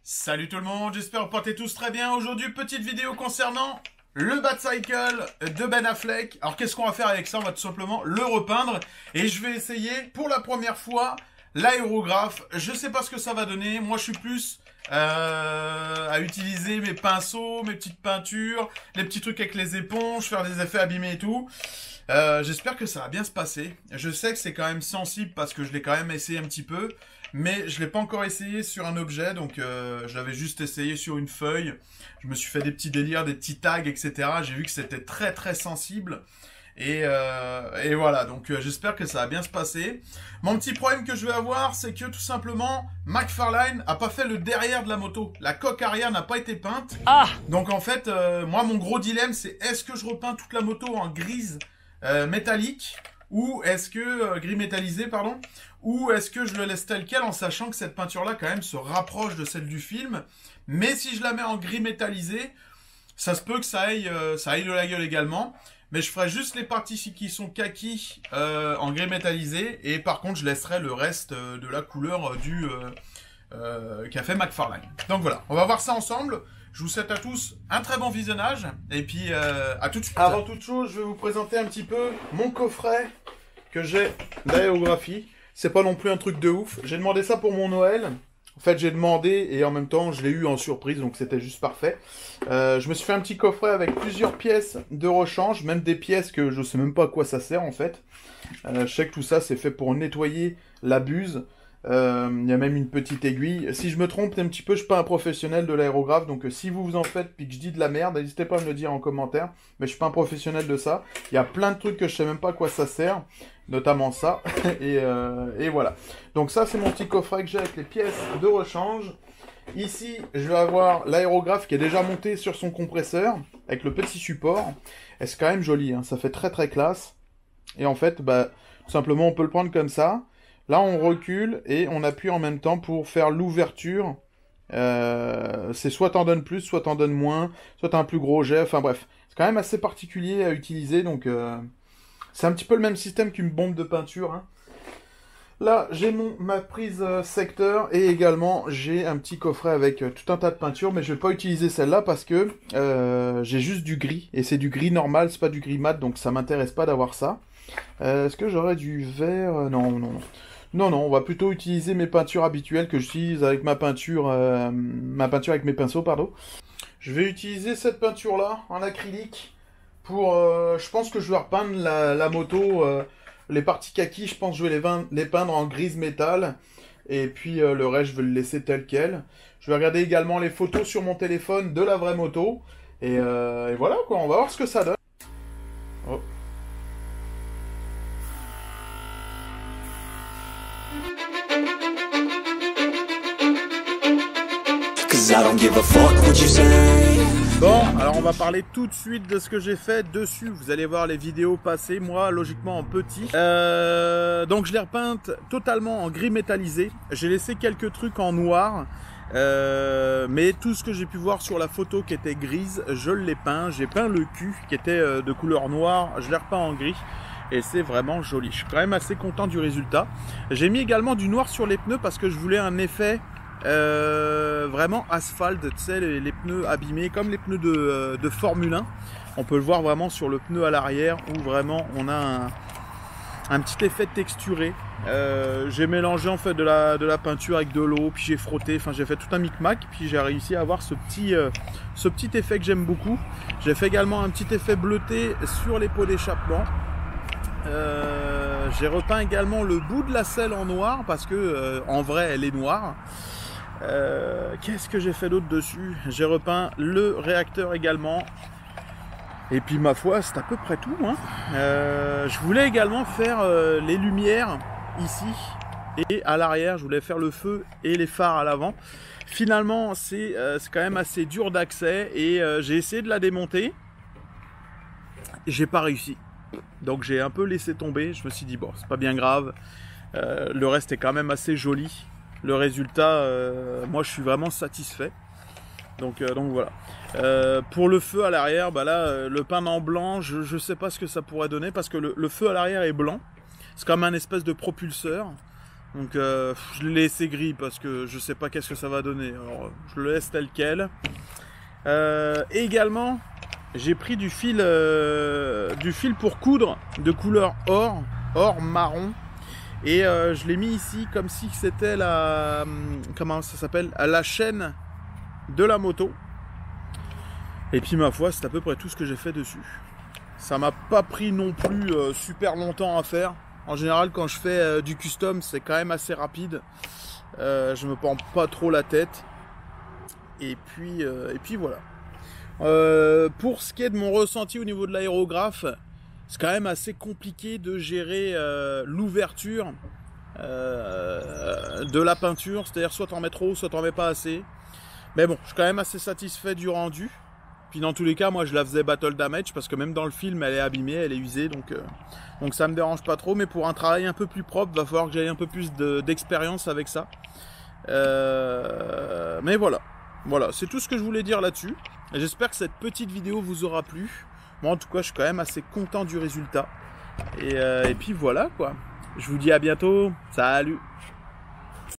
Salut tout le monde, j'espère que vous portez tous très bien. Aujourd'hui, petite vidéo concernant le Batcycle de Ben Affleck. Alors qu'est-ce qu'on va faire avec ça? On va tout simplement le repeindre. Et je vais essayer pour la première fois l'aérographe. Je sais pas ce que ça va donner. Moi je suis plus à utiliser mes pinceaux, mes petites peintures, les petits trucs avec les éponges, faire des effets abîmés et tout. J'espère que ça va bien se passer. Je sais que c'est quand même sensible parce que je l'ai quand même essayé un petit peu. Mais je ne l'ai pas encore essayé sur un objet, donc je l'avais juste essayé sur une feuille. Je me suis fait des petits délires, des petits tags, etc. J'ai vu que c'était très très sensible. Et voilà, donc j'espère que ça va bien se passer. Mon petit problème que je vais avoir, c'est que tout simplement, McFarlane a pas fait le derrière de la moto. La coque arrière n'a pas été peinte. Ah! Donc en fait, moi mon gros dilemme, c'est est-ce que je repeins toute la moto en grise métallique ou est-ce que gris métallisé, pardon, ou est-ce que je le laisse tel quel en sachant que cette peinture-là quand même se rapproche de celle du film, mais si je la mets en gris métallisé, ça se peut que ça aille de la gueule également, mais je ferai juste les parties qui sont kaki en gris métallisé, et par contre je laisserai le reste de la couleur qu'a fait McFarlane. Donc voilà, on va voir ça ensemble. Je vous souhaite à tous un très bon visionnage, et puis à tout de suite. Avant toute chose, je vais vous présenter un petit peu mon coffret que j'ai d'aérographie. C'est pas non plus un truc de ouf. J'ai demandé ça pour mon Noël. En fait, j'ai demandé et en même temps, je l'ai eu en surprise, donc c'était juste parfait. Je me suis fait un petit coffret avec plusieurs pièces de rechange, même des pièces que je sais même pas à quoi ça sert en fait. Je sais que tout ça, c'est fait pour nettoyer la buse. Il y a même une petite aiguille. Si je me trompe un petit peu, je suis pas un professionnel de l'aérographe, donc si vous vous en faites puis que je dis de la merde, n'hésitez pas à me le dire en commentaire, mais je suis pas un professionnel de ça. Il y a plein de trucs que je sais même pas à quoi ça sert, notamment ça, et voilà. Donc ça, c'est mon petit coffret que j'ai avec les pièces de rechange. Ici, je vais avoir l'aérographe qui est déjà monté sur son compresseur, avec le petit support, et c'est quand même joli, hein. Ça fait très très classe, et en fait, bah, tout simplement, on peut le prendre comme ça. Là, on recule et on appuie en même temps pour faire l'ouverture. C'est soit t'en donnes plus, soit t'en donnes moins, soit t'as un plus gros jet. Enfin bref, c'est quand même assez particulier à utiliser. Donc, c'est un petit peu le même système qu'une bombe de peinture, hein. Là, j'ai ma prise secteur et également j'ai un petit coffret avec tout un tas de peintures. Mais je vais pas utiliser celle-là parce que j'ai juste du gris. Et c'est du gris normal, c'est pas du gris mat. Donc ça m'intéresse pas d'avoir ça. Est-ce que j'aurais du vert? Non, non, non. Non, non, on va plutôt utiliser mes peintures habituelles que j'utilise avec ma peinture avec mes pinceaux, pardon. Je vais utiliser cette peinture-là, en acrylique, pour... je pense que je vais repeindre la moto, les parties kaki, je pense que je vais les peindre en grise métal, et puis le reste, je vais le laisser tel quel. Je vais regarder également les photos sur mon téléphone de la vraie moto, et voilà, quoi, on va voir ce que ça donne. Oh. Bon, alors on va parler tout de suite de ce que j'ai fait dessus. Vous allez voir les vidéos passées, moi logiquement en petit. Donc je l'ai repeinte totalement en gris métallisé. J'ai laissé quelques trucs en noir. Mais tout ce que j'ai pu voir sur la photo qui était grise, je l'ai peint. J'ai peint le cul qui était de couleur noire, je l'ai repeint en gris. Et c'est vraiment joli. Je suis quand même assez content du résultat. J'ai mis également du noir sur les pneus parce que je voulais un effet... vraiment asphalte, tu sais, les pneus abîmés comme les pneus de Formule 1. On peut le voir vraiment sur le pneu à l'arrière où vraiment on a un petit effet texturé. J'ai mélangé en fait de la peinture avec de l'eau, puis j'ai frotté, enfin j'ai fait tout un micmac, puis j'ai réussi à avoir ce petit effet que j'aime beaucoup. J'ai fait également un petit effet bleuté sur les pots d'échappement. J'ai repeint également le bout de la selle en noir parce que en vrai elle est noire. Qu'est-ce que j'ai fait d'autre dessus? J'ai repeint le réacteur également. Et puis ma foi, c'est à peu près tout, hein. Je voulais également faire les lumières ici et à l'arrière. Je voulais faire le feu et les phares à l'avant. Finalement, c'est quand même assez dur d'accès et j'ai essayé de la démonter. J'ai pas réussi. Donc j'ai un peu laissé tomber. Je me suis dit bon, c'est pas bien grave. Le reste est quand même assez joli. Le résultat, moi je suis vraiment satisfait. Donc voilà. Pour le feu à l'arrière, bah là, le peindre en blanc, je sais pas ce que ça pourrait donner parce que le feu à l'arrière est blanc. C'est comme un espèce de propulseur. Donc je l'ai laissé gris parce que je sais pas qu'est-ce que ça va donner. Alors je le laisse tel quel. Et également, j'ai pris du fil pour coudre de couleur or marron. Et je l'ai mis ici comme si c'était la... Comment ça s'appelle? La chaîne de la moto. Et puis ma foi, c'est à peu près tout ce que j'ai fait dessus. Ça m'a pas pris non plus super longtemps à faire. En général, quand je fais du custom, c'est quand même assez rapide. Je me prends pas trop la tête. Et puis voilà. Pour ce qui est de mon ressenti au niveau de l'aérographe, c'est quand même assez compliqué de gérer l'ouverture de la peinture. C'est-à-dire soit t'en mets trop, soit t'en mets pas assez. Mais bon, je suis quand même assez satisfait du rendu. Puis dans tous les cas, moi je la faisais battle damage parce que même dans le film, elle est abîmée, elle est usée. Donc ça me dérange pas trop. Mais pour un travail un peu plus propre, va falloir que j'aie un peu plus d'expérience avec ça. Mais voilà. Voilà, c'est tout ce que je voulais dire là-dessus. J'espère que cette petite vidéo vous aura plu. Moi en tout cas, je suis quand même assez content du résultat. Et puis voilà quoi. Je vous dis à bientôt. Salut!